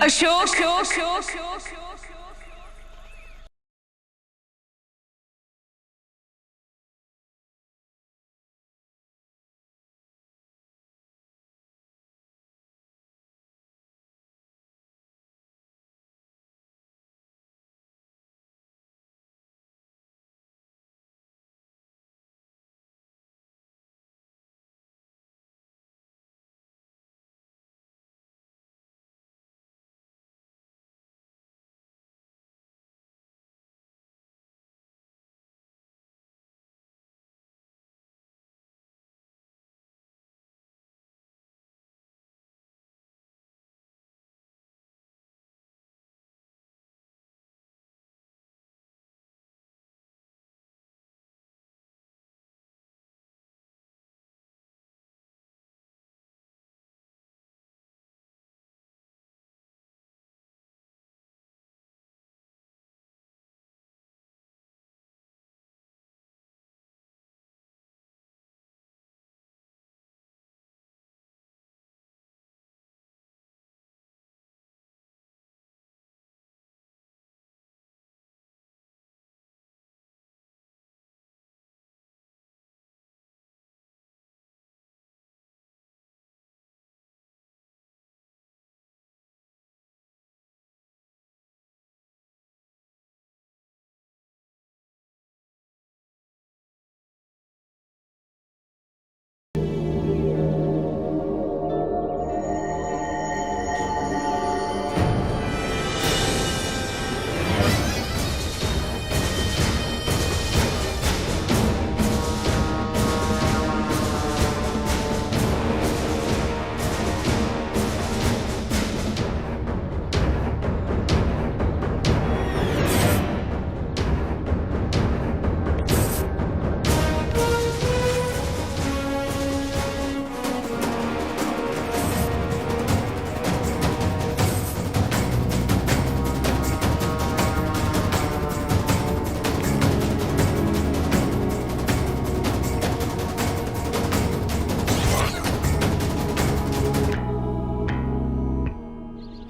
अशोक,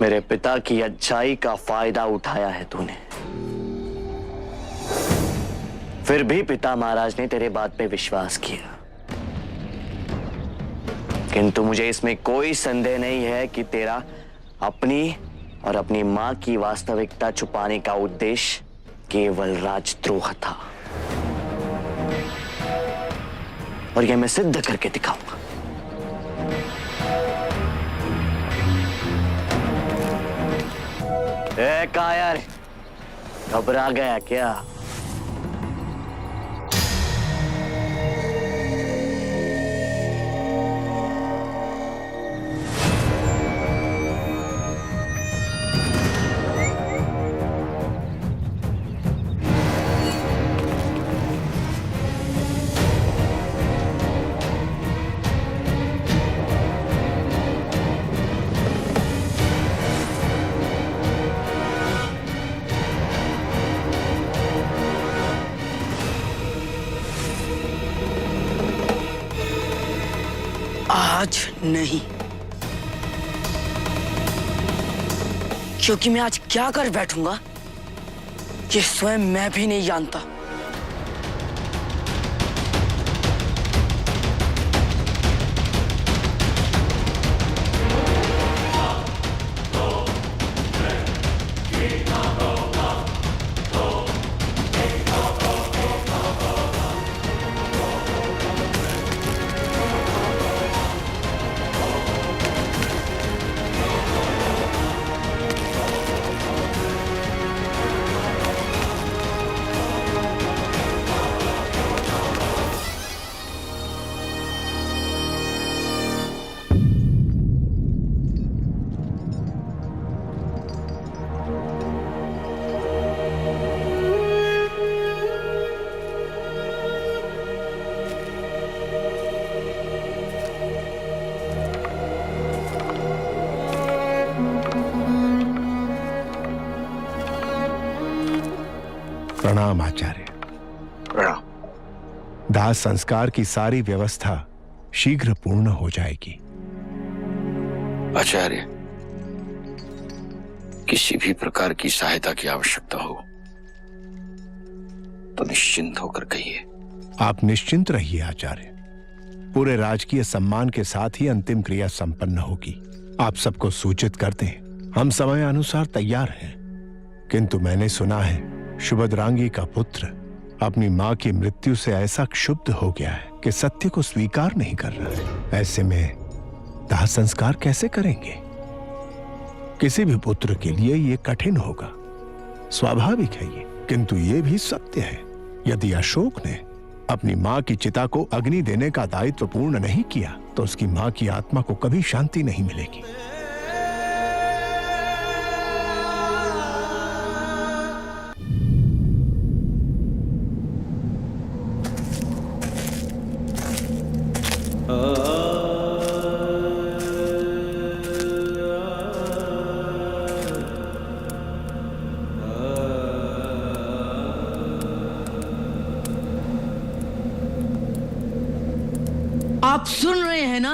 मेरे पिता की अच्छाई का फायदा उठाया है तूने। फिर भी पिता महाराज ने तेरे बात पे विश्वास किया, किंतु मुझे इसमें कोई संदेह नहीं है कि तेरा अपनी और अपनी मां की वास्तविकता छुपाने का उद्देश्य केवल राजद्रोह था, और यह मैं सिद्ध करके दिखाऊंगा। ए कायर, घबरा गया क्या? आज नहीं, क्योंकि मैं आज क्या कर बैठूंगा ये स्वयं मैं भी नहीं जानता। प्रणाम आचार्य। प्रणाम। दाह संस्कार की सारी व्यवस्था शीघ्र पूर्ण हो जाएगी। आचार्य, किसी भी प्रकार की सहायता की आवश्यकता हो तो निश्चिंत होकर कहिए। आप निश्चिंत रहिए आचार्य, पूरे राजकीय सम्मान के साथ ही अंतिम क्रिया संपन्न होगी। आप सबको सूचित कर दें, हम समय अनुसार तैयार हैं। किंतु मैंने सुना है सुभद्रांगी का पुत्र अपनी मां की मृत्यु से ऐसा क्षुब्ध हो गया है कि सत्य को स्वीकार नहीं कर रहा है। ऐसे में दाह संस्कार कैसे करेंगे? किसी भी पुत्र के लिए यह कठिन होगा, स्वाभाविक है ये। किंतु ये भी सत्य है, यदि अशोक ने अपनी मां की चिता को अग्नि देने का दायित्व पूर्ण नहीं किया तो उसकी मां की आत्मा को कभी शांति नहीं मिलेगी। आप सुन रहे हैं ना,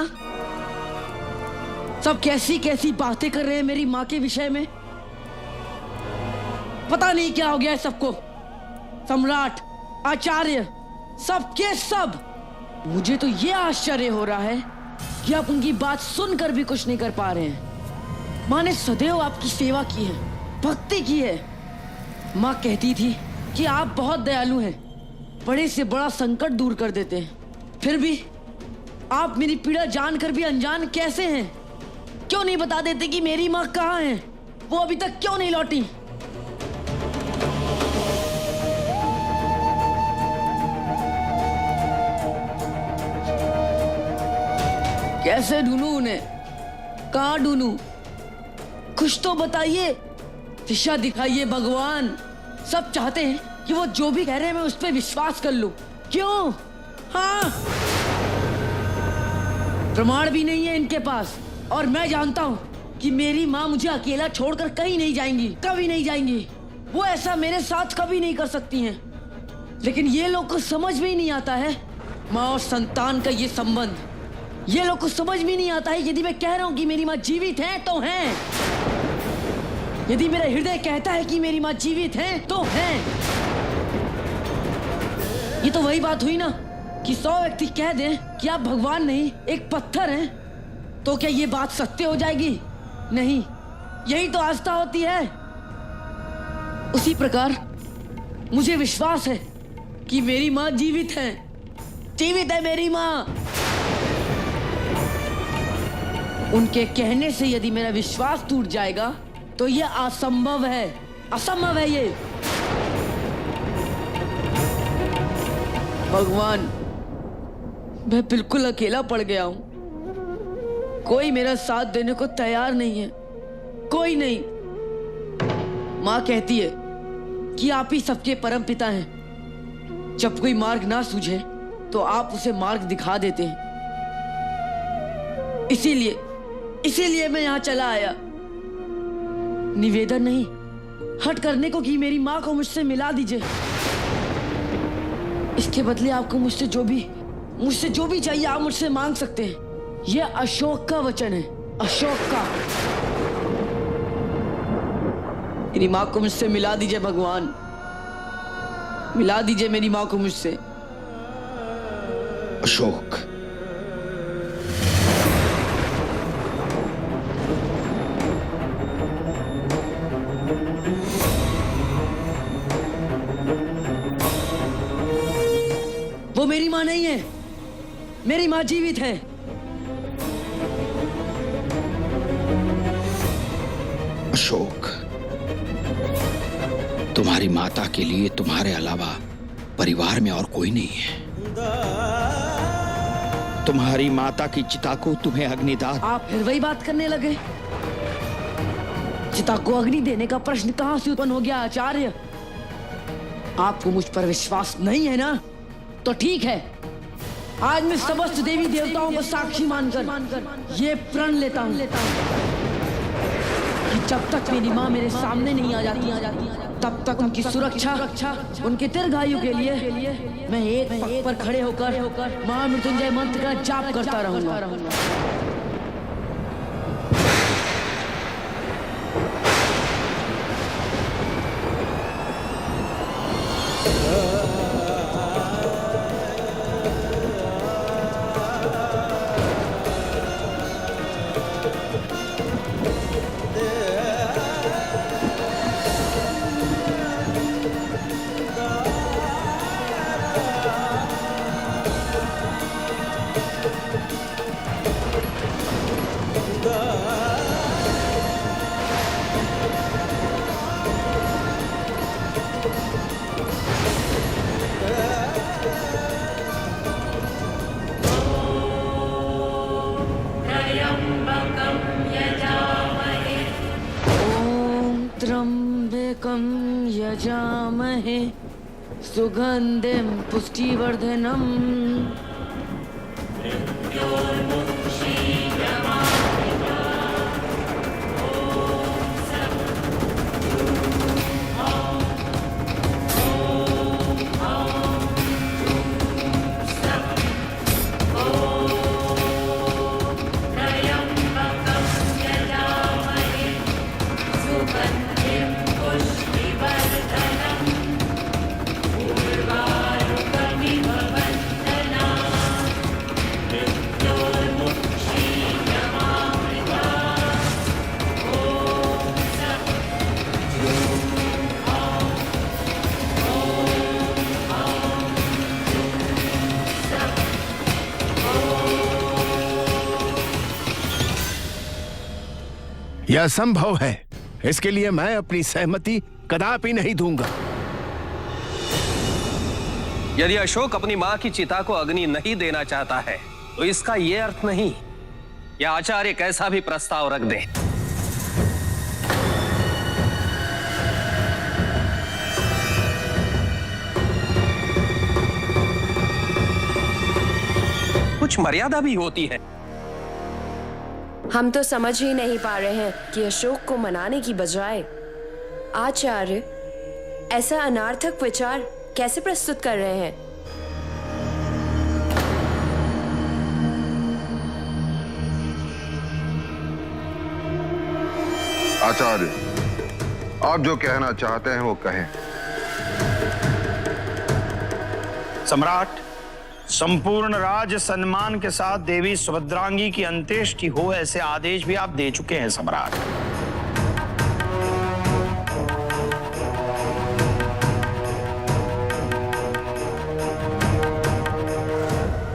सब कैसी कैसी बातें कर रहे हैं मेरी माँ के विषय में। पता नहीं क्या हो गया है सबको, सम्राट, आचार्य, सब के सब। मुझे तो ये आश्चर्य हो रहा है कि आप उनकी बात सुनकर भी कुछ नहीं कर पा रहे हैं। माँ ने सदैव आपकी सेवा की है, भक्ति की है। माँ कहती थी कि आप बहुत दयालु हैं, बड़े से बड़ा संकट दूर कर देते हैं। फिर भी आप मेरी पीड़ा जानकर भी अनजान कैसे हैं? क्यों नहीं बता देते कि मेरी माँ कहाँ है? वो अभी तक क्यों नहीं लौटी? कैसे ढूंढूं उन्हें? कहाँ ढूंढूं? कुछ तो बताइए, दिशा दिखाइए भगवान। सब चाहते हैं कि वो जो भी कह रहे हैं मैं उस पर विश्वास कर लूं। क्यों? हाँ, प्रमाण भी नहीं है इनके पास, और मैं जानता हूँ कि मेरी माँ मुझे अकेला छोड़कर कहीं नहीं जाएंगी, कभी नहीं जाएंगी। वो ऐसा मेरे साथ कभी नहीं कर सकती हैं। लेकिन ये लोग को समझ में ही नहीं आता है माँ और संतान का ये संबंध। ये लोग को समझ में नहीं आता है, यदि मैं कह रहा हूँ कि मेरी माँ जीवित है तो है, यदि मेरा हृदय कहता है कि मेरी माँ जीवित है तो है। ये तो वही बात हुई ना कि 100 व्यक्ति कह दें कि आप भगवान नहीं एक पत्थर हैं, तो क्या ये बात सत्य हो जाएगी? नहीं, यही तो आस्था होती है। उसी प्रकार मुझे विश्वास है कि मेरी माँ जीवित है, जीवित है मेरी माँ। उनके कहने से यदि मेरा विश्वास टूट जाएगा तो ये असंभव है, असंभव है ये। भगवान, मैं बिल्कुल अकेला पड़ गया हूं, कोई मेरा साथ देने को तैयार नहीं है, कोई नहीं। माँ कहती है कि आप ही सबके परम पिता हैं। जब कोई मार्ग ना सूझे तो आप उसे मार्ग दिखा देते हैं। इसीलिए मैं यहाँ चला आया, निवेदन नहीं, हट करने को कि मेरी माँ को मुझसे मिला दीजिए। इसके बदले आपको मुझसे जो भी चाहिए आप मुझसे मांग सकते हैं। यह अशोक का वचन है, अशोक का। मेरी माँ को मुझसे मिला दीजिए भगवान, मिला दीजिए मेरी माँ को मुझसे। अशोक, वो मेरी माँ नहीं है, मेरी माँ जीवित है। अशोक, तुम्हारी माता के लिए तुम्हारे अलावा परिवार में और कोई नहीं है। तुम्हारी माता की चिता को तुम्हें अग्निदान। आप फिर वही बात करने लगे। चिता को अग्नि देने का प्रश्न कहां से उत्पन्न हो गया आचार्य? आपको मुझ पर विश्वास नहीं है ना? तो ठीक है, आज मैं समस्त देवी देवताओं को साक्षी मानकर ये प्रण लेता हूं कि जब तक मेरी माँ मेरे सामने नहीं आ जाती तब तक उनकी सुरक्षा, उनके दीर्घायु के लिए मैं एक पग पर खड़े होकर महामृत्युंजय मंत्र का जाप करता रहूंगा। त्र्यंबकं यजामहे सुगंधिं पुष्टिवर्धनम्। यह असंभव है। इसके लिए मैं अपनी सहमति कदापि नहीं दूंगा। यदि अशोक अपनी मां की चिता को अग्नि नहीं देना चाहता है तो इसका यह अर्थ नहीं कि आचार्य कैसा भी प्रस्ताव रख दे। कुछ मर्यादा भी होती है। हम तो समझ ही नहीं पा रहे हैं कि अशोक को मनाने की बजाय आचार्य ऐसा अनार्थक विचार कैसे प्रस्तुत कर रहे हैं। आचार्य, आप जो कहना चाहते हैं वो कहें। सम्राट, संपूर्ण राज सम्मान के साथ देवी सुभद्रांगी की अंत्येष्टि हो ऐसे आदेश भी आप दे चुके हैं सम्राट।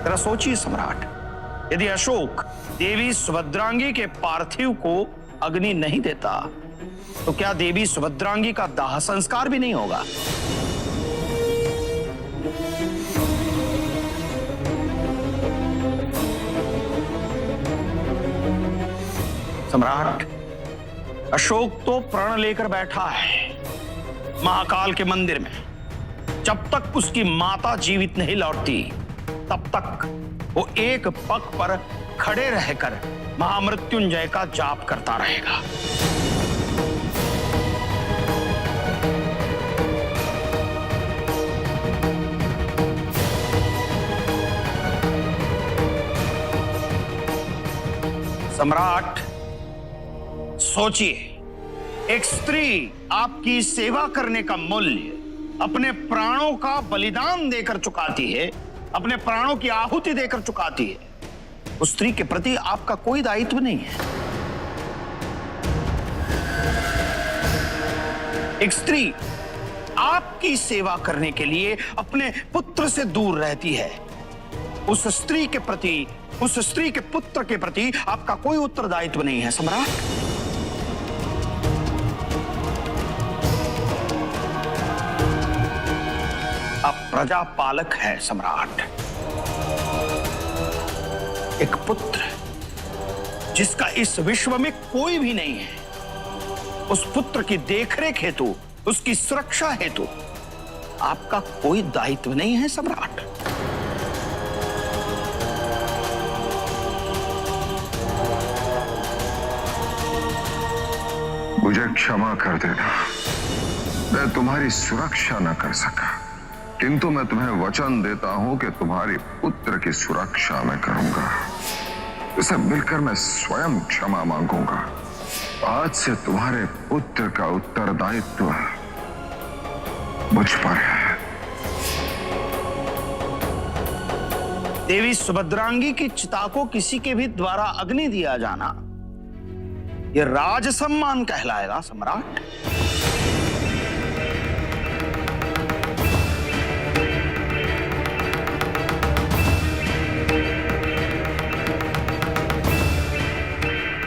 जरा सोचिए सम्राट, यदि अशोक देवी सुभद्रांगी के पार्थिव को अग्नि नहीं देता तो क्या देवी सुभद्रांगी का दाह संस्कार भी नहीं होगा? सम्राट, अशोक तो प्रण लेकर बैठा है महाकाल के मंदिर में। जब तक उसकी माता जीवित नहीं लौटती तब तक वो एक पग पर खड़े रहकर महामृत्युंजय का जाप करता रहेगा। सम्राट, सोचिए, एक स्त्री आपकी सेवा करने का मूल्य अपने प्राणों का बलिदान देकर चुकाती है, अपने प्राणों की आहुति देकर चुकाती है। उस स्त्री के प्रति आपका कोई दायित्व नहीं है। एक स्त्री आपकी सेवा करने के लिए अपने पुत्र से दूर रहती है। उस स्त्री के पुत्र के प्रति आपका कोई उत्तरदायित्व नहीं है सम्राट। आप प्रजा पालक है सम्राट। एक पुत्र जिसका इस विश्व में कोई भी नहीं है, उस पुत्र की देखरेख हेतु, उसकी सुरक्षा हेतु आपका कोई दायित्व नहीं है सम्राट। मुझे क्षमा कर देना, मैं तुम्हारी सुरक्षा न कर सका, किंतु मैं तुम्हें वचन देता हूं कि तुम्हारे पुत्र की सुरक्षा मैं करूंगा। इसे मिलकर मैं स्वयं क्षमा मांगूंगा। आज से तुम्हारे पुत्र का उत्तरदायित्व मुझ पर है। देवी सुभद्रांगी की चिता को किसी के भी द्वारा अग्नि दिया जाना यह राज सम्मान कहलाएगा सम्राट।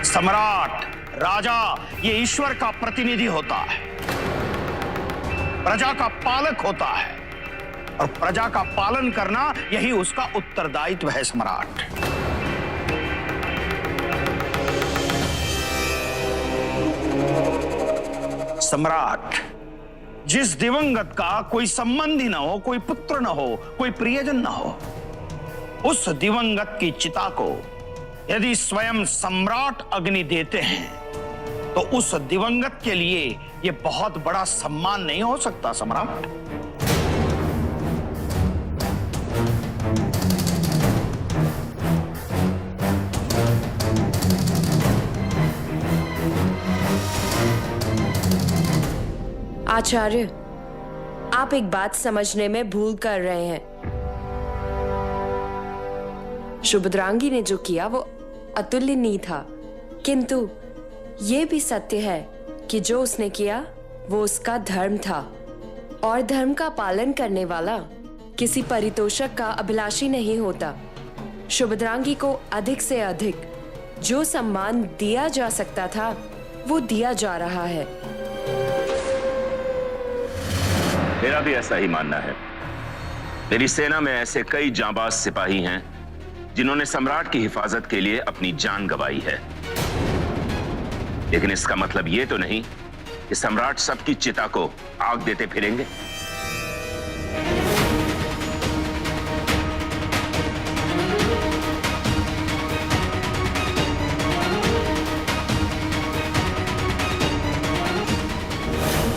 सम्राट, राजा ये ईश्वर का प्रतिनिधि होता है, प्रजा का पालक होता है और प्रजा का पालन करना यही उसका उत्तरदायित्व है सम्राट। सम्राट, जिस दिवंगत का कोई संबंधी न हो, कोई पुत्र न हो, कोई प्रियजन न हो, उस दिवंगत की चिता को यदि स्वयं सम्राट अग्नि देते हैं तो उस दिवंगत के लिए यह बहुत बड़ा सम्मान नहीं हो सकता सम्राट। आचार्य, आप एक बात समझने में भूल कर रहे हैं। सुभद्रांगी ने जो किया वो अतुलनीय था, किंतु ये भी सत्य है कि जो उसने किया वो उसका धर्म था और धर्म का पालन करने वाला किसी परितोषक का अभिलाषी नहीं होता। सुभद्रांगी को अधिक से अधिक जो सम्मान दिया जा सकता था वो दिया जा रहा है। मेरा भी ऐसा ही मानना है। मेरी सेना में ऐसे कई जांबाज सिपाही हैं जिन्होंने सम्राट की हिफाजत के लिए अपनी जान गंवाई है, लेकिन इसका मतलब यह तो नहीं कि सम्राट सबकी चिता को आग देते फिरेंगे।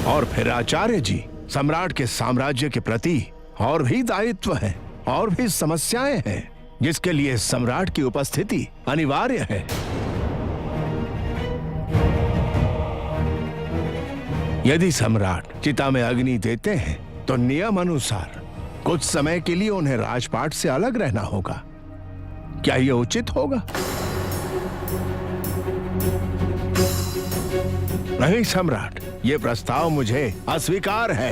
और फिर आचार्य जी, सम्राट के साम्राज्य के प्रति और भी दायित्व है और भी समस्याएं हैं जिसके लिए सम्राट की उपस्थिति अनिवार्य है। यदि सम्राट चिता में अग्नि देते हैं तो नियम अनुसार कुछ समय के लिए उन्हें राजपाट से अलग रहना होगा। क्या यह उचित होगा? नहीं सम्राट, यह प्रस्ताव मुझे अस्वीकार है।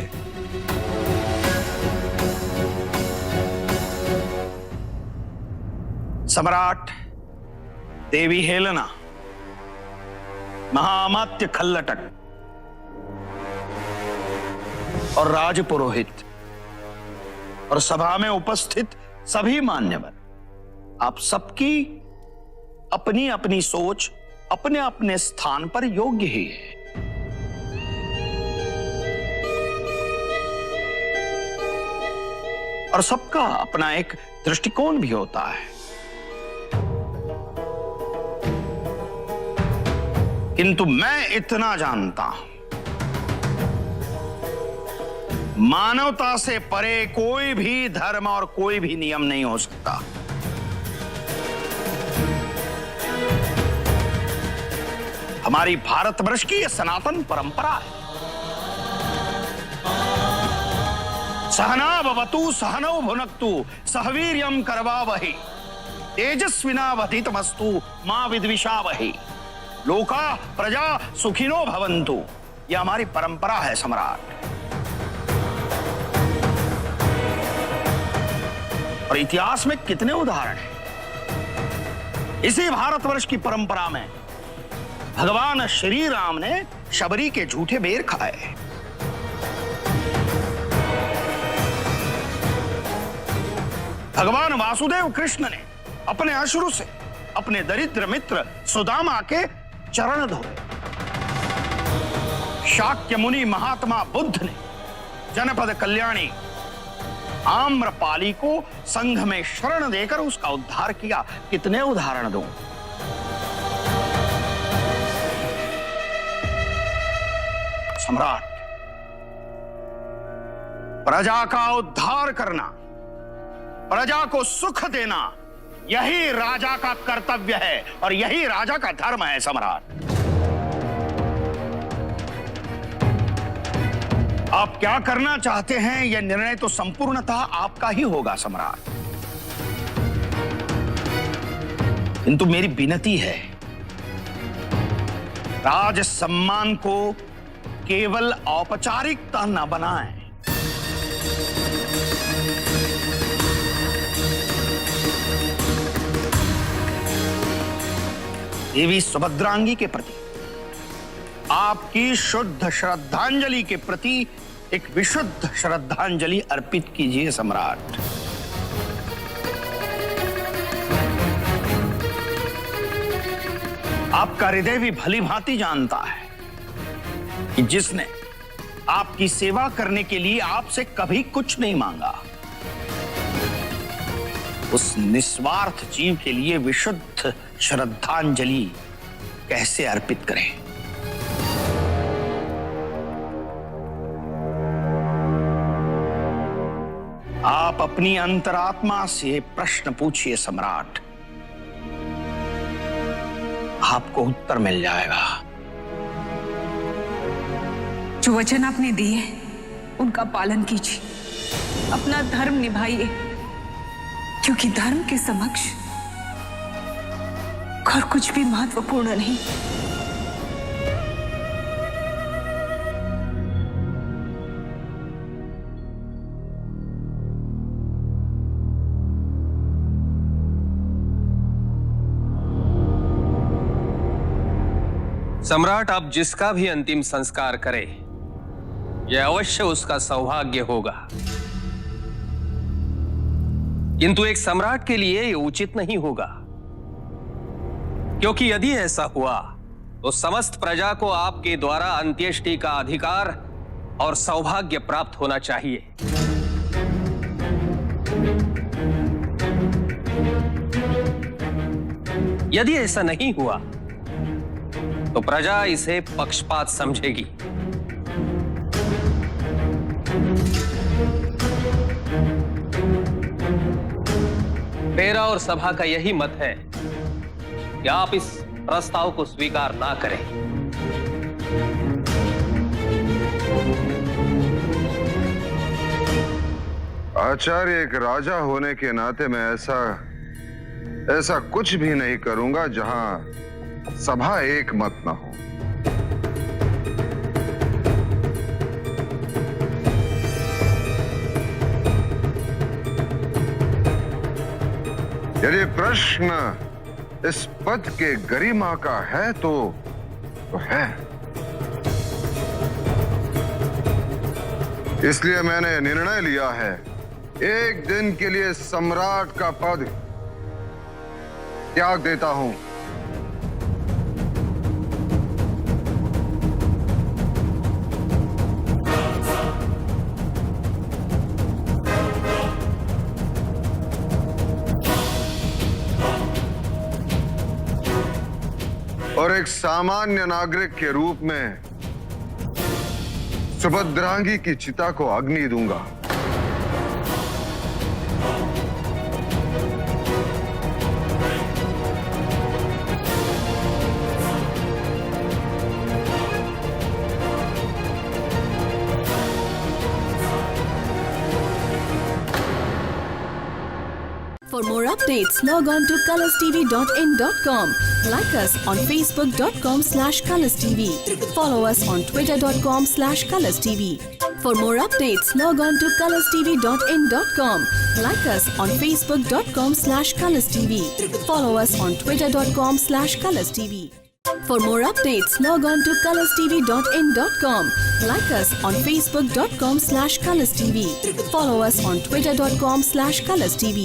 सम्राट, देवी हेलेना, महामात्य खल्लटक और राजपुरोहित और सभा में उपस्थित सभी मान्यवर, आप सबकी अपनी अपनी सोच अपने अपने स्थान पर योग्य ही है। और सबका अपना एक दृष्टिकोण भी होता है, किंतु मैं इतना जानता हूं, मानवता से परे कोई भी धर्म और कोई भी नियम नहीं हो सकता। हमारी भारतवर्ष की यह सनातन परंपरा है। सहना भवतु सहनौ भुनक्तु सहवीर्यं करवावहि तेजस्विनावधितमस्तु मां विद्विषावहि लोका प्रजा सुखिनो भवन्तु। यह हमारी परंपरा है सम्राट। और इतिहास में कितने उदाहरण हैं। इसी भारतवर्ष की परंपरा में भगवान श्री राम ने शबरी के झूठे बेर खाए। भगवान वासुदेव कृष्ण ने अपने अश्रु से अपने दरिद्र मित्र सुदामा के चरण धोए। शाक्य मुनि महात्मा बुद्ध ने जनपद कल्याणी आम्रपाली को संघ में शरण देकर उसका उद्धार किया। कितने उदाहरण दूं। सम्राट, प्रजा का उद्धार करना, प्रजा को सुख देना, यही राजा का कर्तव्य है और यही राजा का धर्म है सम्राट। आप क्या करना चाहते हैं यह निर्णय तो संपूर्णतः आपका ही होगा सम्राट, किंतु मेरी विनती है, राज सम्मान को केवल औपचारिकता न बनाएं। देवी सुभद्रांगी के प्रति आपकी शुद्ध श्रद्धांजलि के प्रति एक विशुद्ध श्रद्धांजलि अर्पित कीजिए सम्राट। आपका हृदय भी भली भांति जानता है कि जिसने आपकी सेवा करने के लिए आपसे कभी कुछ नहीं मांगा, उस निस्वार्थ जीव के लिए विशुद्ध श्रद्धांजलि कैसे अर्पित करें। आप अपनी अंतरात्मा से प्रश्न पूछिए सम्राट, आपको उत्तर मिल जाएगा। जो वचन आपने दिए उनका पालन कीजिए, अपना धर्म निभाइए, क्योंकि धर्म के समक्ष और कुछ भी महत्वपूर्ण नहीं। सम्राट, आप जिसका भी अंतिम संस्कार करें, यह अवश्य उसका सौभाग्य होगा, किंतु एक सम्राट के लिए यह उचित नहीं होगा, क्योंकि यदि ऐसा हुआ तो समस्त प्रजा को आपके द्वारा अंत्येष्टि का अधिकार और सौभाग्य प्राप्त होना चाहिए। यदि ऐसा नहीं हुआ तो प्रजा इसे पक्षपात समझेगी। मेरा और सभा का यही मत है कि आप इस प्रस्ताव को स्वीकार ना करें। आचार्य, एक राजा होने के नाते मैं ऐसा कुछ भी नहीं करूंगा जहां सभा एक मत ना हो। यदि प्रश्न इस पद के गरिमा का है तो है। इसलिए मैंने निर्णय लिया है, एक दिन के लिए सम्राट का पद त्याग देता हूं। और एक सामान्य नागरिक के रूप में सुभद्रांगी की चिता को अग्नि दूंगा। For more updates, log on to colorstv.in.com. Like us on facebook.com/colorstv. Follow us on twitter.com/colorstv. For more updates, log on to colorstv.in.com. Like us on facebook.com/colorstv. Follow us on twitter.com/colorstv. For more updates, log on to colorstv.in.com. Like us on facebook.com/colorstv. Follow us on twitter.com/colorstv.